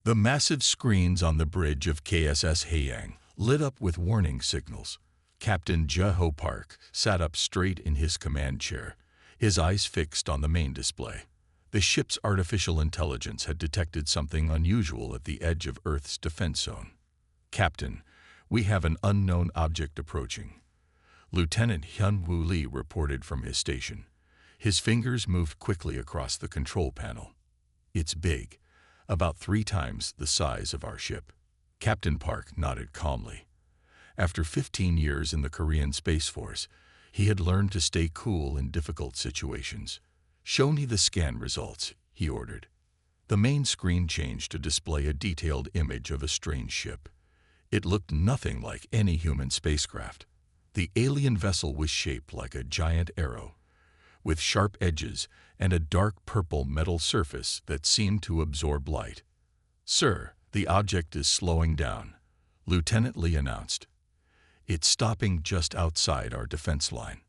The massive screens on the bridge of KSS Haiyang lit up with warning signals. Captain Je-ho Park sat up straight in his command chair, his eyes fixed on the main display. The ship's artificial intelligence had detected something unusual at the edge of Earth's defense zone. "Captain, we have an unknown object approaching," Lieutenant Hyun-Woo Lee reported from his station. His fingers moved quickly across the control panel. "It's big, about 3 times the size of our ship." Captain Park nodded calmly. After 15 years in the Korean Space Force, he had learned to stay cool in difficult situations. "Show me the scan results," he ordered. The main screen changed to display a detailed image of a strange ship. It looked nothing like any human spacecraft. The alien vessel was shaped like a giant arrow, with sharp edges and a dark purple metal surface that seemed to absorb light. "Sir, the object is slowing down," Lieutenant Lee announced. "It's stopping just outside our defense line."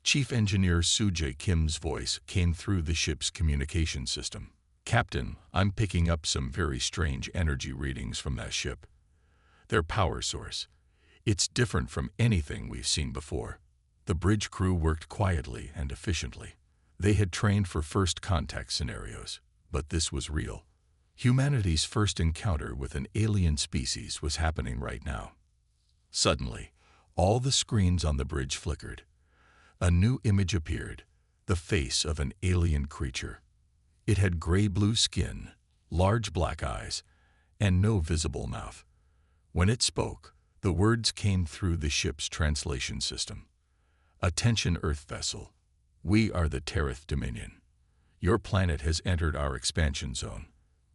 Chief Engineer Soo-jae Kim's voice came through the ship's communication system. "Captain, I'm picking up some very strange energy readings from that ship. Their power source. It's different from anything we've seen before." The bridge crew worked quietly and efficiently. They had trained for first contact scenarios, but this was real. Humanity's first encounter with an alien species was happening right now. Suddenly, all the screens on the bridge flickered. A new image appeared, the face of an alien creature. It had gray-blue skin, large black eyes, and no visible mouth. When it spoke, the words came through the ship's translation system. "Attention, Earth vessel. We are the Terith Dominion. Your planet has entered our expansion zone.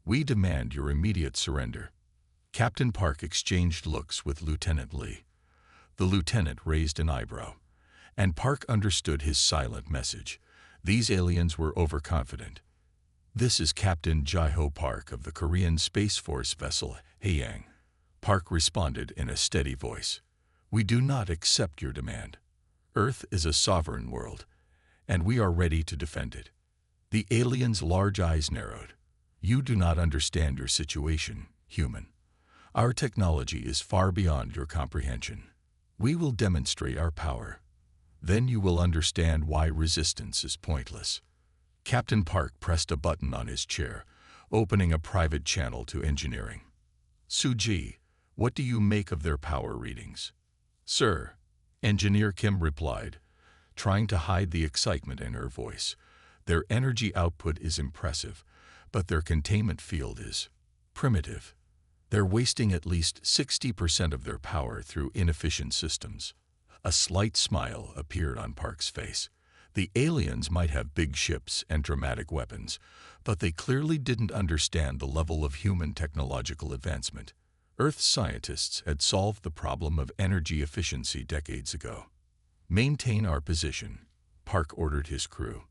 We demand your immediate surrender." Captain Park exchanged looks with Lieutenant Lee. The lieutenant raised an eyebrow, and Park understood his silent message. These aliens were overconfident. "This is Captain Je-ho Park of the Korean Space Force vessel Haiyang," Park responded in a steady voice. "We do not accept your demand. Earth is a sovereign world, and we are ready to defend it." The alien's large eyes narrowed. "You do not understand your situation, human. Our technology is far beyond your comprehension. We will demonstrate our power. Then you will understand why resistance is pointless." Captain Park pressed a button on his chair, opening a private channel to engineering. "Soo-jae, what do you make of their power readings?" "Sir," Engineer Kim replied, trying to hide the excitement in her voice, "their energy output is impressive, but their containment field is primitive. They're wasting at least 60% of their power through inefficient systems." A slight smile appeared on Park's face. The aliens might have big ships and dramatic weapons, but they clearly didn't understand the level of human technological advancement. Earth scientists had solved the problem of energy efficiency decades ago. "Maintain our position," Park ordered his crew.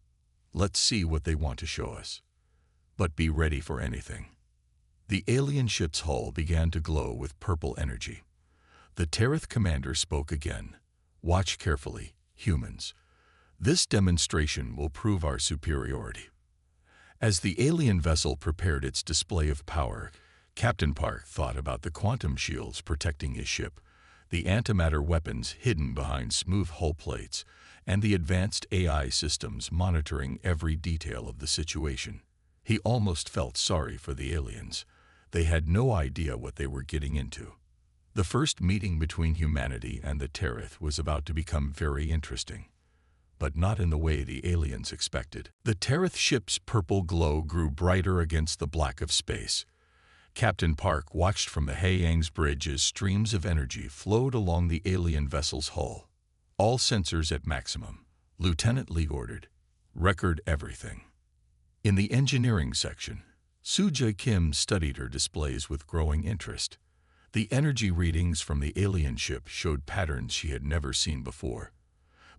"Let's see what they want to show us. But be ready for anything." The alien ship's hull began to glow with purple energy. The Terith commander spoke again. "Watch carefully, humans. This demonstration will prove our superiority." As the alien vessel prepared its display of power, Captain Park thought about the quantum shields protecting his ship, the antimatter weapons hidden behind smooth hull plates, and the advanced AI systems monitoring every detail of the situation. He almost felt sorry for the aliens. They had no idea what they were getting into. The first meeting between humanity and the Terith was about to become very interesting, but not in the way the aliens expected. The Terith ship's purple glow grew brighter against the black of space. Captain Park watched from the Haiyang's bridge as streams of energy flowed along the alien vessel's hull. "All sensors at maximum," Lieutenant Lee ordered. "Record everything." In the engineering section, Soo-jae Kim studied her displays with growing interest. The energy readings from the alien ship showed patterns she had never seen before,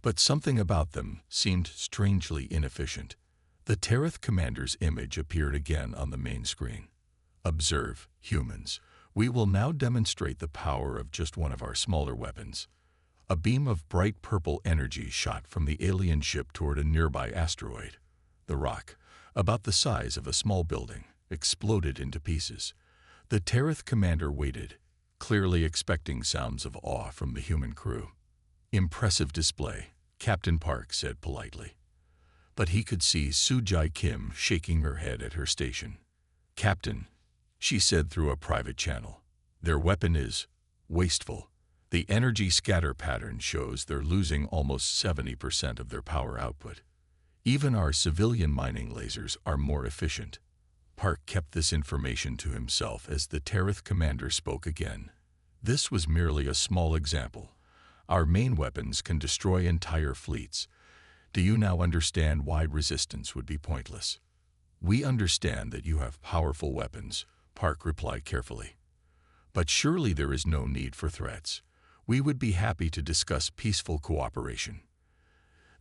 but something about them seemed strangely inefficient. The Terith commander's image appeared again on the main screen. "Observe, humans. We will now demonstrate the power of just one of our smaller weapons." A beam of bright purple energy shot from the alien ship toward a nearby asteroid. The rock, about the size of a small building, exploded into pieces. The Tereth commander waited, clearly expecting sounds of awe from the human crew. "Impressive display," Captain Park said politely. But he could see Soo-Jae Kim shaking her head at her station. "Captain," she said through a private channel, "their weapon is wasteful. The energy scatter pattern shows they're losing almost 70% of their power output. Even our civilian mining lasers are more efficient." Park kept this information to himself as the Tereth commander spoke again. "This was merely a small example. Our main weapons can destroy entire fleets. Do you now understand why resistance would be pointless?" "We understand that you have powerful weapons," Park replied carefully. "But surely there is no need for threats. We would be happy to discuss peaceful cooperation."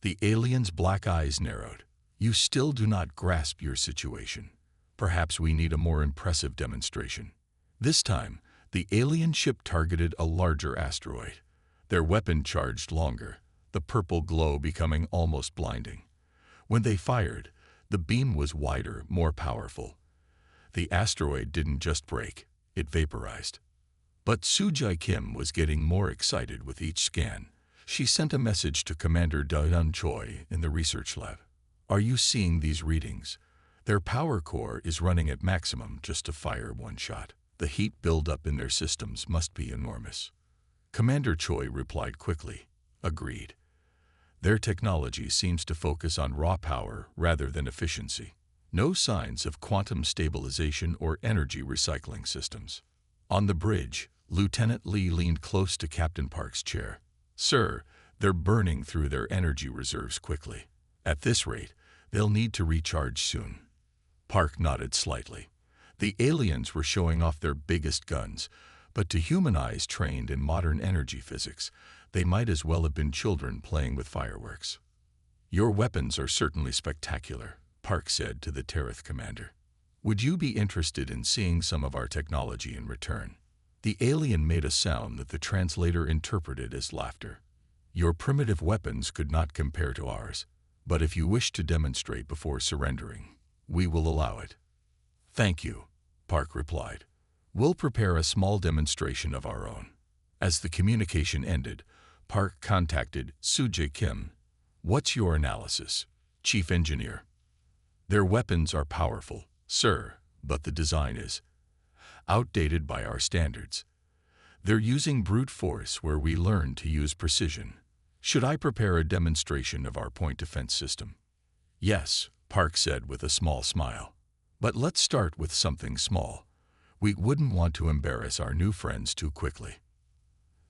The alien's black eyes narrowed. "You still do not grasp your situation. Perhaps we need a more impressive demonstration." This time, the alien ship targeted a larger asteroid. Their weapon charged longer, the purple glow becoming almost blinding. When they fired, the beam was wider, more powerful. The asteroid didn't just break, it vaporized. But Soo-Jae Kim was getting more excited with each scan. She sent a message to Commander Da-Yeon Choi in the research lab. "Are you seeing these readings? Their power core is running at maximum just to fire one shot. The heat buildup in their systems must be enormous." Commander Choi replied quickly, "Agreed. Their technology seems to focus on raw power rather than efficiency. No signs of quantum stabilization or energy recycling systems." On the bridge, Lieutenant Lee leaned close to Captain Park's chair. "Sir, they're burning through their energy reserves quickly. At this rate, they'll need to recharge soon." Park nodded slightly. The aliens were showing off their biggest guns, but to human eyes trained in modern energy physics, they might as well have been children playing with fireworks. "Your weapons are certainly spectacular," Park said to the Tereth commander. "Would you be interested in seeing some of our technology in return?" The alien made a sound that the translator interpreted as laughter. "Your primitive weapons could not compare to ours, but if you wish to demonstrate before surrendering, we will allow it." "Thank you," Park replied. "We'll prepare a small demonstration of our own." As the communication ended, Park contacted Soo-Jae Kim. "What's your analysis, Chief Engineer?" "Their weapons are powerful, sir, but the design is outdated by our standards. They're using brute force where we learned to use precision. Should I prepare a demonstration of our point defense system?" "Yes," Park said with a small smile. "But let's start with something small. We wouldn't want to embarrass our new friends too quickly."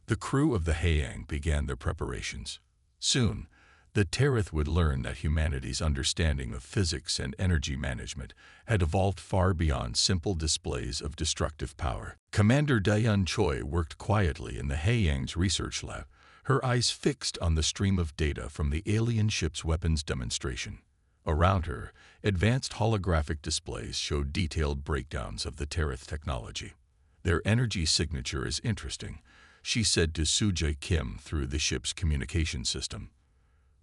The crew of the Haeyang began their preparations. Soon, the Tereth would learn that humanity's understanding of physics and energy management had evolved far beyond simple displays of destructive power. Commander Da-Yeon Choi worked quietly in the Haeyang's research lab, her eyes fixed on the stream of data from the alien ship's weapons demonstration. Around her, advanced holographic displays showed detailed breakdowns of the Tereth technology. "Their energy signature is interesting," she said to Soo-Jae Kim through the ship's communication system.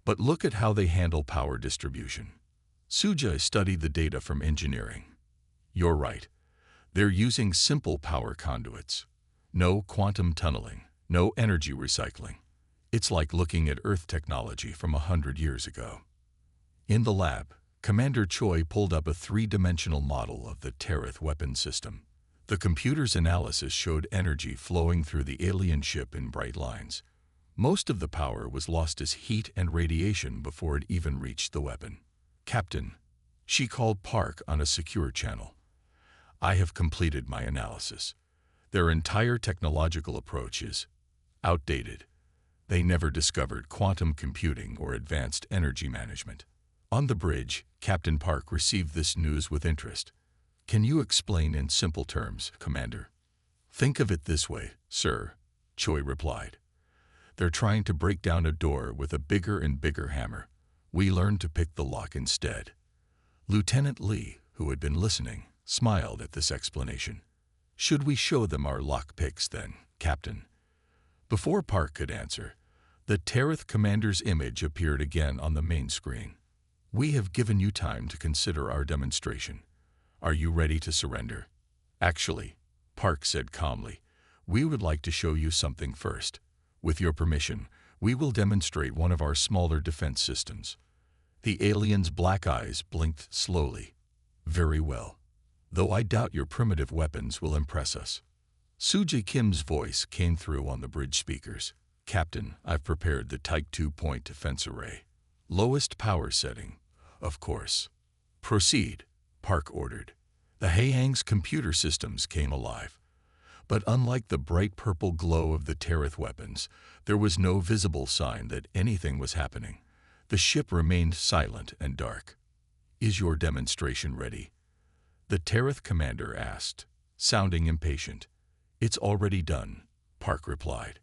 "But look at how they handle power distribution." Soo-Jae studied the data from engineering. "You're right. They're using simple power conduits. No quantum tunneling, no energy recycling. It's like looking at Earth technology from 100 years ago." In the lab, Commander Choi pulled up a three-dimensional model of the Tereth weapon system. The computer's analysis showed energy flowing through the alien ship in bright lines. Most of the power was lost as heat and radiation before it even reached the weapon. "Captain," she called Park on a secure channel, "I have completed my analysis. Their entire technological approach is outdated. They never discovered quantum computing or advanced energy management." On the bridge, Captain Park received this news with interest. "Can you explain in simple terms, Commander?" "Think of it this way, sir," Choi replied. "They're trying to break down a door with a bigger and bigger hammer. We learned to pick the lock instead." Lieutenant Lee, who had been listening, smiled at this explanation. "Should we show them our lock picks then, Captain?" Before Park could answer, the Tereth commander's image appeared again on the main screen. "We have given you time to consider our demonstration. Are you ready to surrender?" "Actually, Park said calmly. We would like to show you something first. With your permission, we will demonstrate one of our smaller defense systems. The alien's black eyes blinked slowly. Very well. Though I doubt your primitive weapons will impress us. Soo-jae Kim's voice came through on the bridge speakers. Captain, I've prepared the Type 2-point defense array. Lowest power setting, of course. Proceed, Park ordered. The Haeyang's computer systems came alive. But unlike the bright purple glow of the Tereth weapons, there was no visible sign that anything was happening. The ship remained silent and dark. Is your demonstration ready? The Tereth commander asked, sounding impatient. It's already done, Park replied.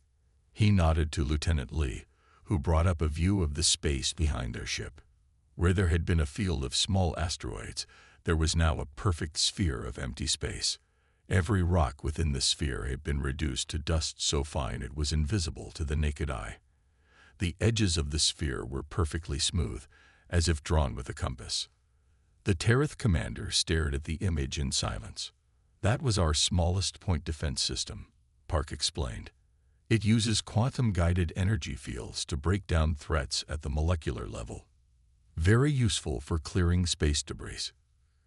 He nodded to Lieutenant Lee, who brought up a view of the space behind their ship. Where there had been a field of small asteroids, there was now a perfect sphere of empty space. Every rock within the sphere had been reduced to dust so fine it was invisible to the naked eye. The edges of the sphere were perfectly smooth, as if drawn with a compass. The Tereth commander stared at the image in silence. That was our smallest point defense system, Park explained. It uses quantum-guided energy fields to break down threats at the molecular level. Very useful for clearing space debris.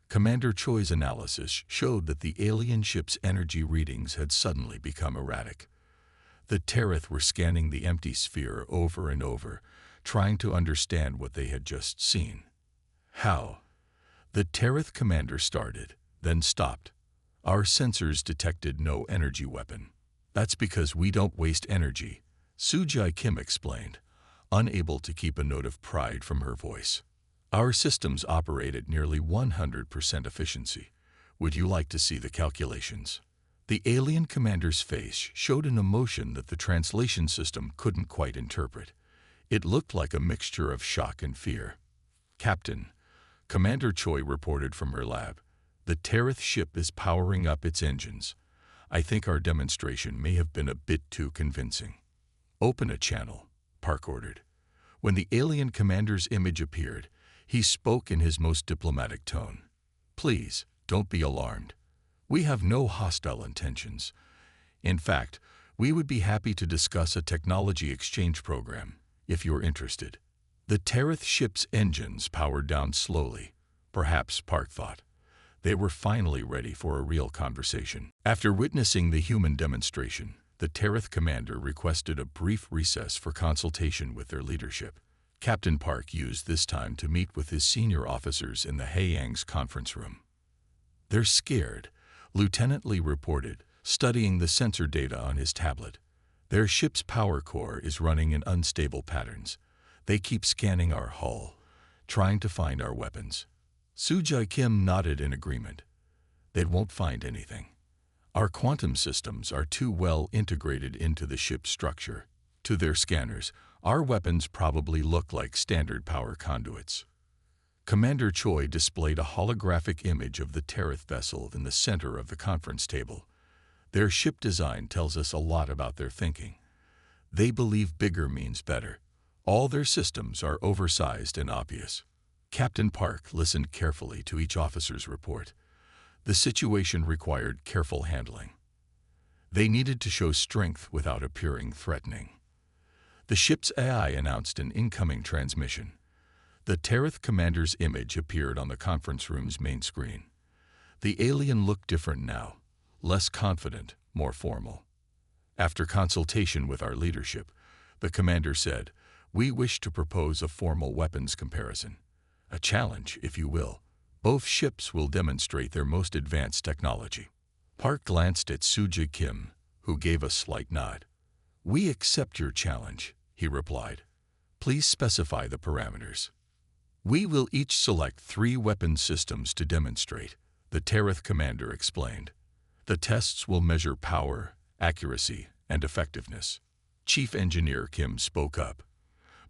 Commander Choi's analysis showed that the alien ship's energy readings had suddenly become erratic. The Tereth were scanning the empty sphere over and over, trying to understand what they had just seen. How? The Tereth commander started, then stopped. Our sensors detected no energy weapon. That's because we don't waste energy, Soo-jae Kim explained, unable to keep a note of pride from her voice. Our systems operate at nearly 100% efficiency. Would you like to see the calculations? The alien commander's face showed an emotion that the translation system couldn't quite interpret. It looked like a mixture of shock and fear. Captain, Commander Choi reported from her lab. The Tereth ship is powering up its engines. I think our demonstration may have been a bit too convincing. Open a channel, Park ordered. When the alien commander's image appeared, he spoke in his most diplomatic tone. Please, don't be alarmed. We have no hostile intentions. In fact, we would be happy to discuss a technology exchange program, if you're interested. The Tereth ship's engines powered down slowly. Perhaps, Park thought. They were finally ready for a real conversation. After witnessing the human demonstration, the Tereth commander requested a brief recess for consultation with their leadership. Captain Park used this time to meet with his senior officers in the Haeyang's conference room. They're scared, Lieutenant Lee reported, studying the sensor data on his tablet. Their ship's power core is running in unstable patterns. They keep scanning our hull, trying to find our weapons. Soo-jae Kim nodded in agreement. They won't find anything. Our quantum systems are too well integrated into the ship's structure. To their scanners, our weapons probably look like standard power conduits. Commander Choi displayed a holographic image of the Tereth vessel in the center of the conference table. Their ship design tells us a lot about their thinking. They believe bigger means better. All their systems are oversized and obvious. Captain Park listened carefully to each officer's report. The situation required careful handling. They needed to show strength without appearing threatening. The ship's AI announced an incoming transmission. The Tereth commander's image appeared on the conference room's main screen. The alien looked different now, less confident, more formal. After consultation with our leadership, the commander said, "We wish to propose a formal weapons comparison. A challenge, if you will. Both ships will demonstrate their most advanced technology." Park glanced at Soo-jae Kim, who gave a slight nod. "We accept your challenge," he replied. "Please specify the parameters." "We will each select 3 weapon systems to demonstrate," the Tereth commander explained. "The tests will measure power, accuracy, and effectiveness." Chief Engineer Kim spoke up.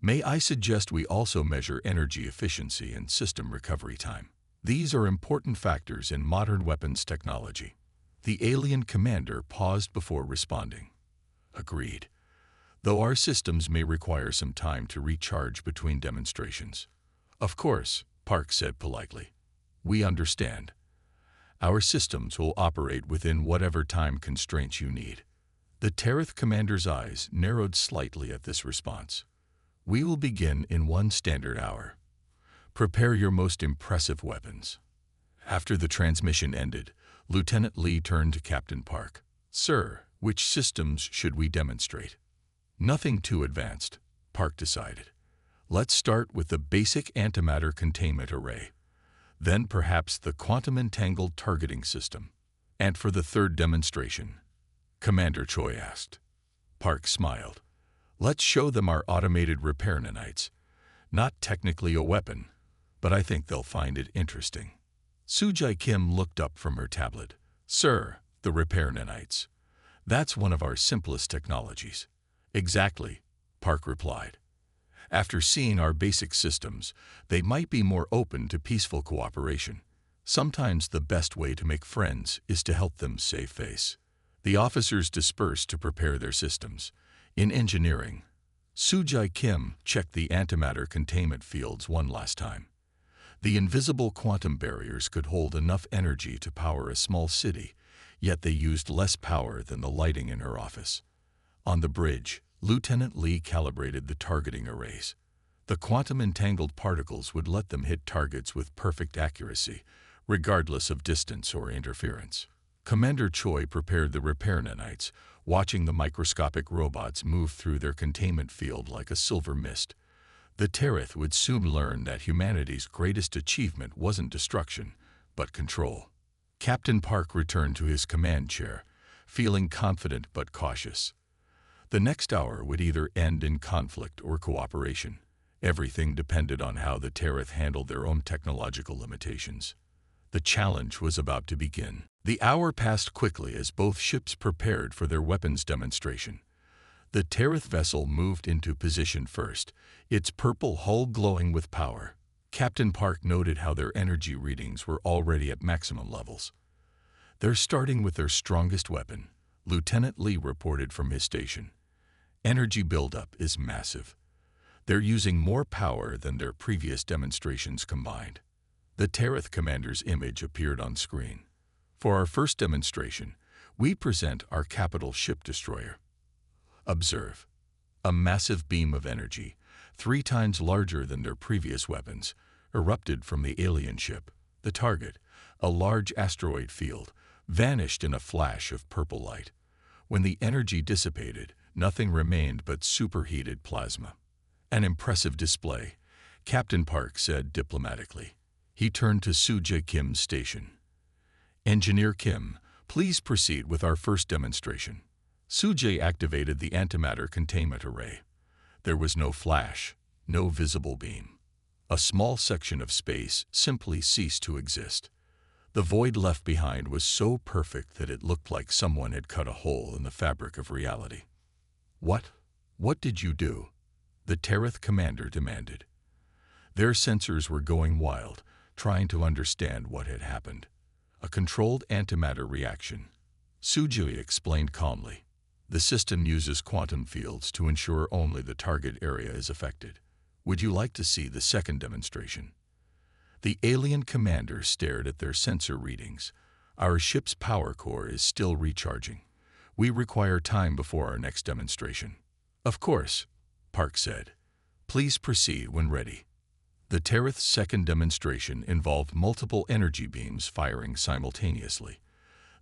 "May I suggest we also measure energy efficiency and system recovery time? These are important factors in modern weapons technology." The alien commander paused before responding. "Agreed. Though our systems may require some time to recharge between demonstrations." "Of course," Park said politely. "We understand." Our systems will operate within whatever time constraints you need. The Tereth commander's eyes narrowed slightly at this response. We will begin in 1 standard hour. Prepare your most impressive weapons. After the transmission ended, Lieutenant Lee turned to Captain Park. Sir, which systems should we demonstrate? Nothing too advanced, Park decided. Let's start with the basic antimatter containment array. Then perhaps the quantum entangled targeting system. And for the third demonstration? Commander Choi asked. Park smiled. Let's show them our automated repair nanites. Not technically a weapon, but I think they'll find it interesting. Soo-jae Kim looked up from her tablet. Sir, the repair nanites. That's one of our simplest technologies. Exactly, Park replied. After seeing our basic systems, they might be more open to peaceful cooperation. Sometimes the best way to make friends is to help them save face. The officers dispersed to prepare their systems. In engineering, Soo-jae Kim checked the antimatter containment fields one last time. The invisible quantum barriers could hold enough energy to power a small city, yet they used less power than the lighting in her office. On the bridge, Lieutenant Lee calibrated the targeting arrays. The quantum entangled particles would let them hit targets with perfect accuracy, regardless of distance or interference. Commander Choi prepared the repair nanites, watching the microscopic robots move through their containment field like a silver mist. The Tereth would soon learn that humanity's greatest achievement wasn't destruction, but control. Captain Park returned to his command chair, feeling confident but cautious. The next hour would either end in conflict or cooperation. Everything depended on how the Tereth handled their own technological limitations. The challenge was about to begin. The hour passed quickly as both ships prepared for their weapons demonstration. The Tereth vessel moved into position first, its purple hull glowing with power. Captain Park noted how their energy readings were already at maximum levels. They're starting with their strongest weapon, Lieutenant Lee reported from his station. Energy buildup is massive. They're using more power than their previous demonstrations combined. The Tereth commander's image appeared on screen. For our first demonstration, we present our capital ship destroyer. Observe. A massive beam of energy, 3 times larger than their previous weapons, erupted from the alien ship. The target, a large asteroid field, vanished in a flash of purple light. When the energy dissipated, nothing remained but superheated plasma. An impressive display, Captain Park said diplomatically. He turned to Soo-jae Kim's station. Engineer Kim, please proceed with our first demonstration. Soo-jae activated the antimatter containment array. There was no flash, no visible beam. A small section of space simply ceased to exist. The void left behind was so perfect that it looked like someone had cut a hole in the fabric of reality. What did you do? The Tereth commander demanded. Their sensors were going wild, trying to understand what had happened. A controlled antimatter reaction. Soo-jae explained calmly. The system uses quantum fields to ensure only the target area is affected. Would you like to see the second demonstration? The alien commander stared at their sensor readings. Our ship's power core is still recharging. We require time before our next demonstration. Of course, Park said. Please proceed when ready. The Tereth's second demonstration involved multiple energy beams firing simultaneously.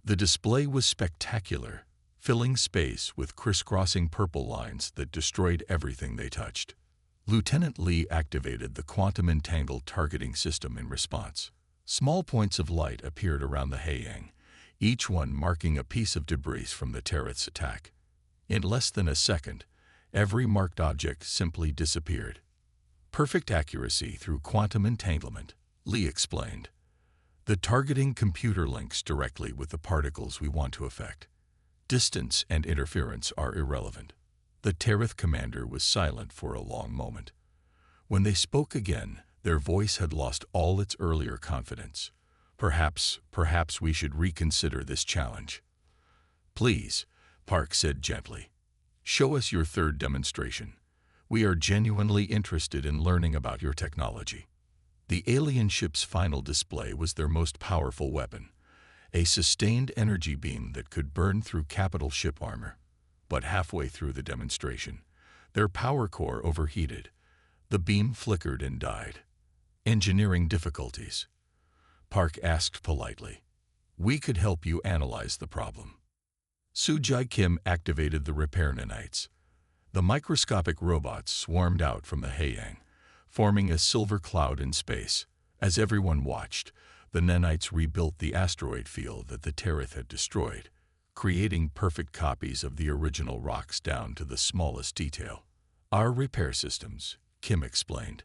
The display was spectacular, filling space with crisscrossing purple lines that destroyed everything they touched. Lieutenant Lee activated the quantum entangled targeting system in response. Small points of light appeared around the Haeyang, each one marking a piece of debris from the Tereth's attack. In less than a second, every marked object simply disappeared. Perfect accuracy through quantum entanglement, Lee explained. The targeting computer links directly with the particles we want to affect. Distance and interference are irrelevant. The Tereth commander was silent for a long moment. When they spoke again, their voice had lost all its earlier confidence. Perhaps we should reconsider this challenge. Please, Park said gently. Show us your third demonstration. We are genuinely interested in learning about your technology. The alien ship's final display was their most powerful weapon, a sustained energy beam that could burn through capital ship armor. But halfway through the demonstration, their power core overheated. The beam flickered and died. Engineering difficulties. Park asked politely. We could help you analyze the problem. Soo-jae Kim activated the repair nanites. The microscopic robots swarmed out from the Haeyang, forming a silver cloud in space. As everyone watched, the nanites rebuilt the asteroid field that the Tereth had destroyed, creating perfect copies of the original rocks down to the smallest detail. Our repair systems, Kim explained.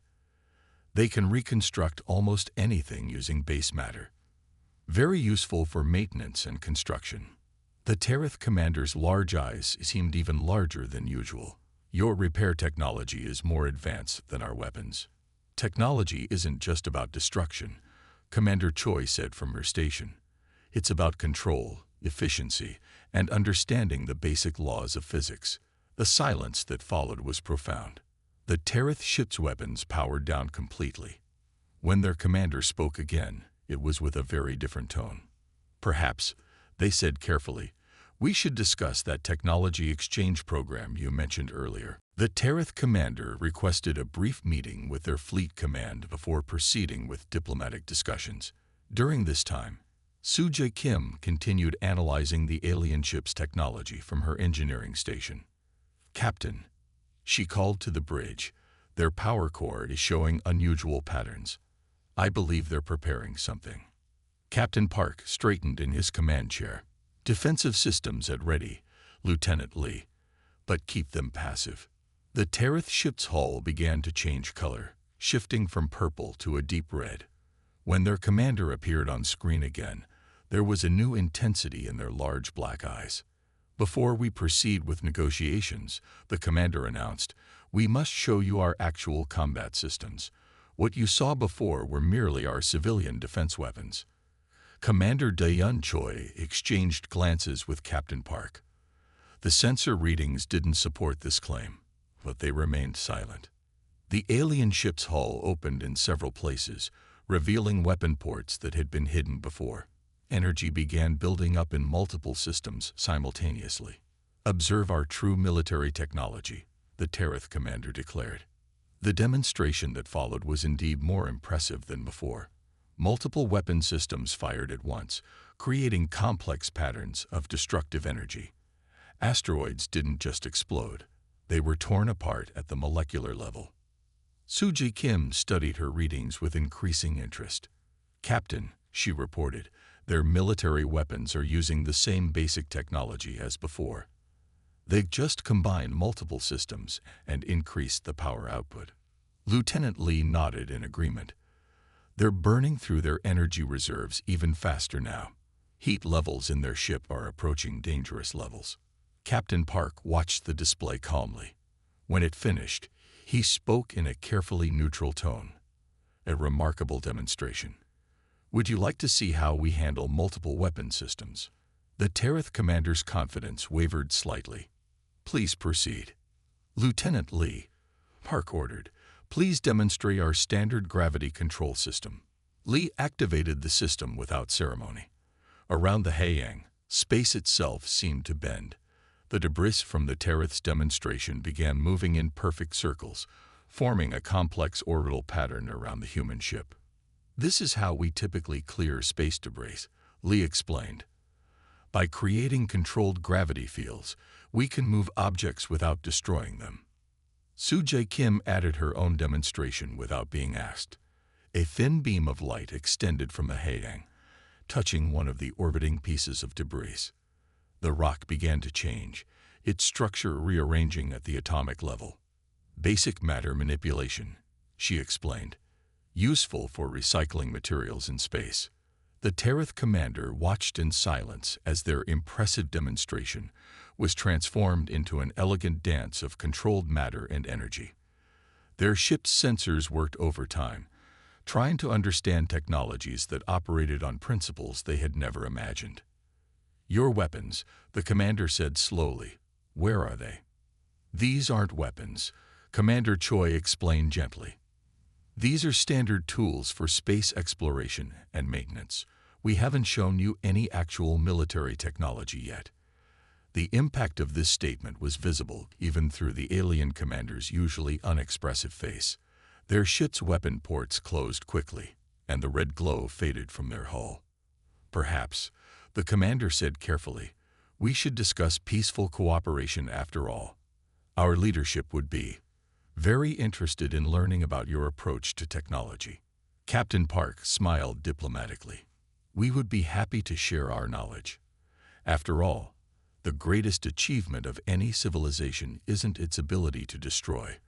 They can reconstruct almost anything using base matter. Very useful for maintenance and construction. The Tereth commander's large eyes seemed even larger than usual. Your repair technology is more advanced than our weapons. Technology isn't just about destruction, Commander Choi said from her station. It's about control, efficiency, and understanding the basic laws of physics. The silence that followed was profound. The Tereth ship's weapons powered down completely. When their commander spoke again, it was with a very different tone. Perhaps, they said carefully, we should discuss that technology exchange program you mentioned earlier. The Tereth commander requested a brief meeting with their fleet command before proceeding with diplomatic discussions. During this time, Soo-jae Kim continued analyzing the alien ship's technology from her engineering station. Captain, she called to the bridge, their power core is showing unusual patterns. I believe they're preparing something. Captain Park straightened in his command chair. Defensive systems at ready, Lieutenant Lee, but keep them passive. The Tereth ship's hull began to change color, shifting from purple to a deep red. When their commander appeared on screen again, there was a new intensity in their large black eyes. Before we proceed with negotiations, the commander announced, we must show you our actual combat systems. What you saw before were merely our civilian defense weapons. Commander Daeun Choi exchanged glances with Captain Park. The sensor readings didn't support this claim, but they remained silent. The alien ship's hull opened in several places, revealing weapon ports that had been hidden before. Energy began building up in multiple systems simultaneously. Observe our true military technology, the Tereth commander declared. The demonstration that followed was indeed more impressive than before. Multiple weapon systems fired at once, creating complex patterns of destructive energy. Asteroids didn't just explode. They were torn apart at the molecular level. Soo-jae Kim studied her readings with increasing interest. Captain, she reported, their military weapons are using the same basic technology as before. They've just combined multiple systems and increased the power output. Lieutenant Lee nodded in agreement. They're burning through their energy reserves even faster now. Heat levels in their ship are approaching dangerous levels. Captain Park watched the display calmly. When it finished, he spoke in a carefully neutral tone. A remarkable demonstration. Would you like to see how we handle multiple weapon systems? The Tereth commander's confidence wavered slightly. Please proceed. Lieutenant Lee, Park ordered, please demonstrate our standard gravity control system. Lee activated the system without ceremony. Around the Haeyang, space itself seemed to bend. The debris from the Tereth's demonstration began moving in perfect circles, forming a complex orbital pattern around the human ship. This is how we typically clear space debris, Lee explained. By creating controlled gravity fields, we can move objects without destroying them. Soo-jae Kim added her own demonstration without being asked. A thin beam of light extended from the Haeyang, touching one of the orbiting pieces of debris. The rock began to change, its structure rearranging at the atomic level. Basic matter manipulation, she explained, useful for recycling materials in space. The Tereth commander watched in silence as their impressive demonstration was transformed into an elegant dance of controlled matter and energy. Their ship's sensors worked overtime, trying to understand technologies that operated on principles they had never imagined. Your weapons, the commander said slowly. Where are they? These aren't weapons, Commander Choi explained gently. These are standard tools for space exploration and maintenance. We haven't shown you any actual military technology yet." The impact of this statement was visible even through the alien commander's usually unexpressive face. Their ship's weapon ports closed quickly, and the red glow faded from their hull. "Perhaps," the commander said carefully, "we should discuss peaceful cooperation after all. Our leadership would be very interested in learning about your approach to technology." Captain Park smiled diplomatically. "We would be happy to share our knowledge. After all, the greatest achievement of any civilization isn't its ability to destroy,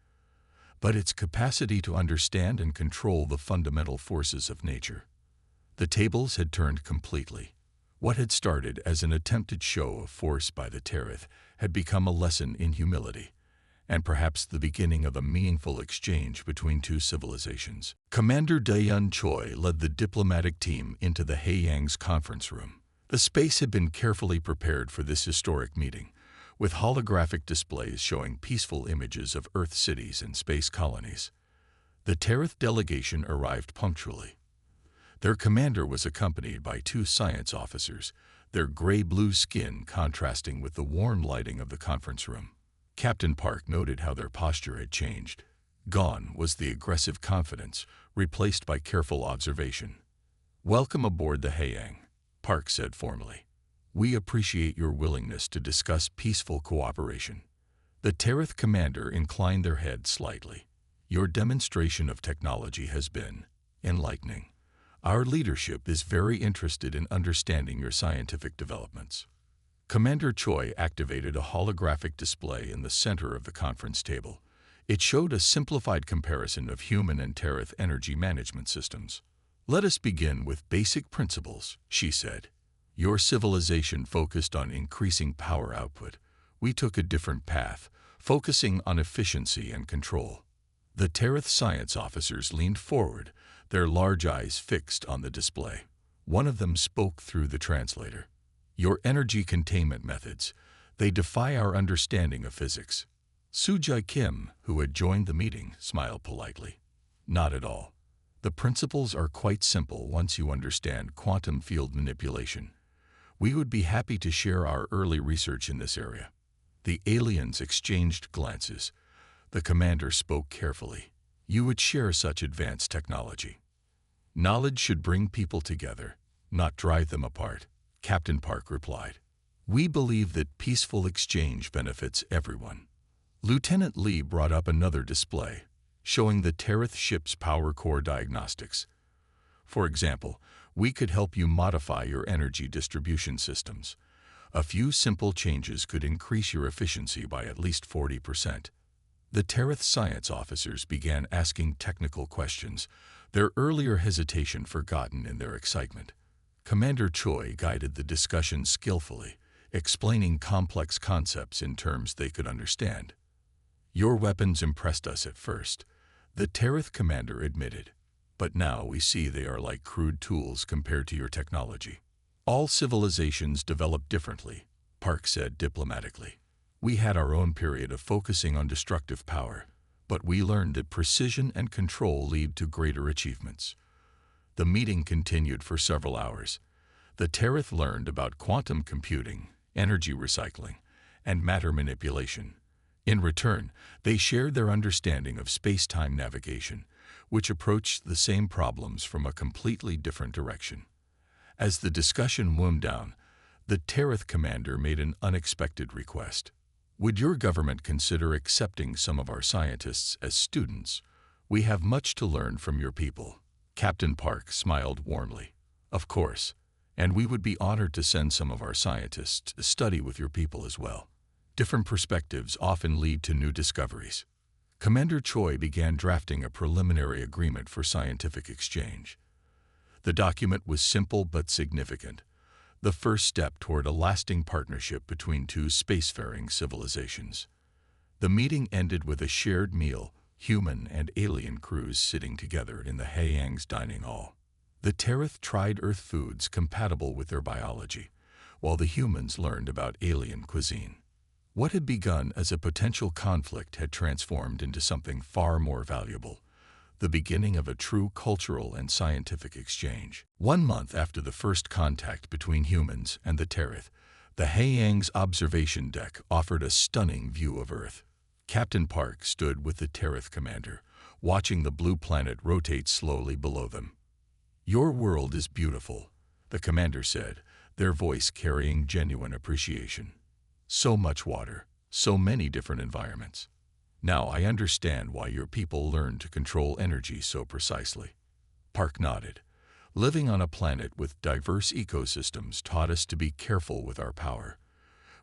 but its capacity to understand and control the fundamental forces of nature." The tables had turned completely. What had started as an attempted show of force by the Tereth had become a lesson in humility, and perhaps the beginning of a meaningful exchange between two civilizations. Commander Daeun Choi led the diplomatic team into the Haeyang's conference room. The space had been carefully prepared for this historic meeting, with holographic displays showing peaceful images of Earth cities and space colonies. The Tereth delegation arrived punctually. Their commander was accompanied by two science officers, their gray-blue skin contrasting with the warm lighting of the conference room. Captain Park noted how their posture had changed. Gone was the aggressive confidence, replaced by careful observation. "Welcome aboard the Haeyang," Park said formally. "We appreciate your willingness to discuss peaceful cooperation." The Tereth commander inclined their head slightly. "Your demonstration of technology has been enlightening. Our leadership is very interested in understanding your scientific developments." Commander Choi activated a holographic display in the center of the conference table. It showed a simplified comparison of human and Tereth energy management systems. "Let us begin with basic principles," she said. "Your civilization focused on increasing power output. We took a different path, focusing on efficiency and control." The Tereth science officers leaned forward, their large eyes fixed on the display. One of them spoke through the translator. "Your energy containment methods, they defy our understanding of physics." Sujai Kim, who had joined the meeting, smiled politely. "Not at all. The principles are quite simple once you understand quantum field manipulation. We would be happy to share our early research in this area." The aliens exchanged glances. The commander spoke carefully. "You would share such advanced technology. Knowledge should bring people together, not drive them apart," Captain Park replied. "We believe that peaceful exchange benefits everyone." Lieutenant Lee brought up another display, showing the Tereth ship's power core diagnostics. "For example, we could help you modify your energy distribution systems. A few simple changes could increase your efficiency by at least 40%. The Tereth science officers began asking technical questions, their earlier hesitation forgotten in their excitement. Commander Choi guided the discussion skillfully, explaining complex concepts in terms they could understand. "Your weapons impressed us at first," the Tereth commander admitted. "But now we see they are like crude tools compared to your technology." "All civilizations develop differently," Park said diplomatically. "We had our own period of focusing on destructive power, but we learned that precision and control lead to greater achievements." The meeting continued for several hours. The Tereth learned about quantum computing, energy recycling, and matter manipulation. In return, they shared their understanding of space-time navigation, which approached the same problems from a completely different direction. As the discussion wound down, the Tereth commander made an unexpected request. "Would your government consider accepting some of our scientists as students? We have much to learn from your people." Captain Park smiled warmly. "Of course, and we would be honored to send some of our scientists to study with your people as well. Different perspectives often lead to new discoveries." Commander Choi began drafting a preliminary agreement for scientific exchange. The document was simple but significant, the first step toward a lasting partnership between two spacefaring civilizations. The meeting ended with a shared meal, human and alien crews sitting together in the Haeyang's dining hall. The Tereth tried Earth foods compatible with their biology, while the humans learned about alien cuisine. What had begun as a potential conflict had transformed into something far more valuable. the beginning of a true cultural and scientific exchange. 1 month after the first contact between humans and the Tereth, the Haiyang's observation deck offered a stunning view of Earth. Captain Park stood with the Tereth commander, watching the blue planet rotate slowly below them. "Your world is beautiful," the commander said, their voice carrying genuine appreciation. "So much water, so many different environments. Now I understand why your people learned to control energy so precisely." Park nodded. "Living on a planet with diverse ecosystems taught us to be careful with our power.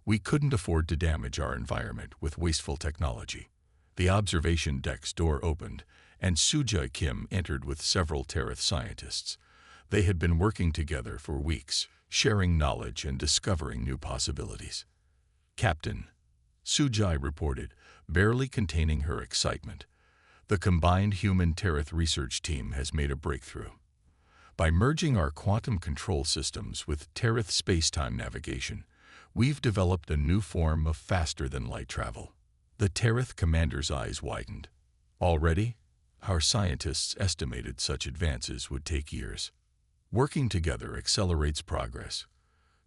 We couldn't afford to damage our environment with wasteful technology." The observation deck's door opened, and Suja Kim entered with several Tereth scientists. They had been working together for weeks, sharing knowledge and discovering new possibilities. "Captain," Sujai reported, barely containing her excitement, "the combined human-Tereth research team has made a breakthrough. By merging our quantum control systems with Tereth space-time navigation, we've developed a new form of faster-than-light travel." The Tereth commander's eyes widened. "Already? Our scientists estimated such advances would take years." "Working together accelerates progress,"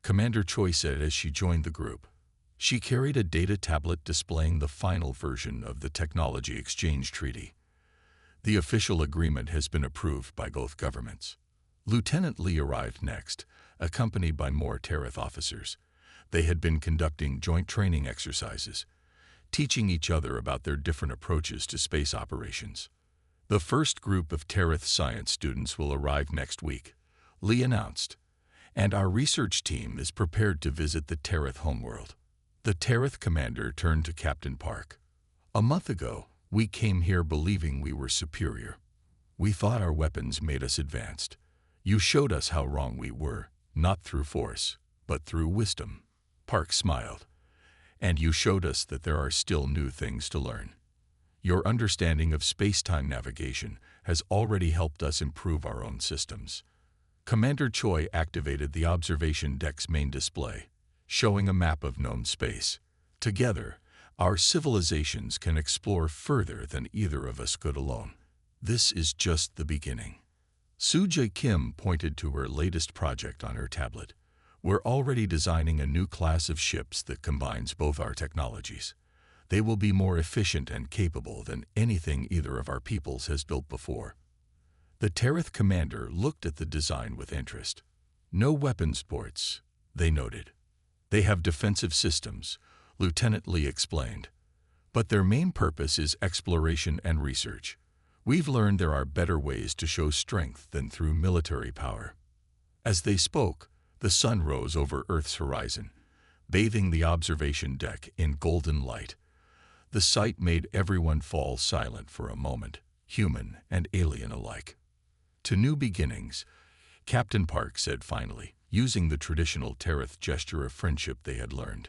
Commander Choi said as she joined the group. She carried a data tablet displaying the final version of the Technology Exchange Treaty. The official agreement has been approved by both governments. Lieutenant Lee arrived next, accompanied by more Tereth officers. They had been conducting joint training exercises, teaching each other about their different approaches to space operations. "The first group of Tereth science students will arrive next week," Lee announced, "and our research team is prepared to visit the Tereth homeworld." The Tereth commander turned to Captain Park. "A month ago, we came here believing we were superior. We thought our weapons made us advanced. You showed us how wrong we were, not through force, but through wisdom." Park smiled. "And you showed us that there are still new things to learn. Your understanding of space-time navigation has already helped us improve our own systems." Commander Choi activated the observation deck's main display, showing a map of known space. "Together, our civilizations can explore further than either of us could alone. This is just the beginning." Suja Kim pointed to her latest project on her tablet. "We're already designing a new class of ships that combines both our technologies. They will be more efficient and capable than anything either of our peoples has built before." The Tereth commander looked at the design with interest. "No weapons ports," they noted. "They have defensive systems," Lieutenant Lee explained. "But their main purpose is exploration and research. We've learned there are better ways to show strength than through military power." As they spoke, the sun rose over Earth's horizon, bathing the observation deck in golden light. The sight made everyone fall silent for a moment, human and alien alike. "To new beginnings," Captain Park said finally, using the traditional Tereth gesture of friendship they had learned.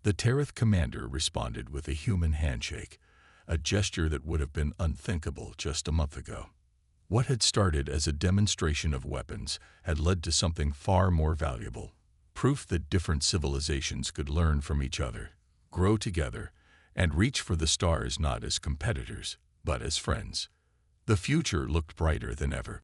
The Tereth commander responded with a human handshake, a gesture that would have been unthinkable just a month ago. What had started as a demonstration of weapons had led to something far more valuable, proof that different civilizations could learn from each other, grow together, and reach for the stars not as competitors, but as friends. The future looked brighter than ever.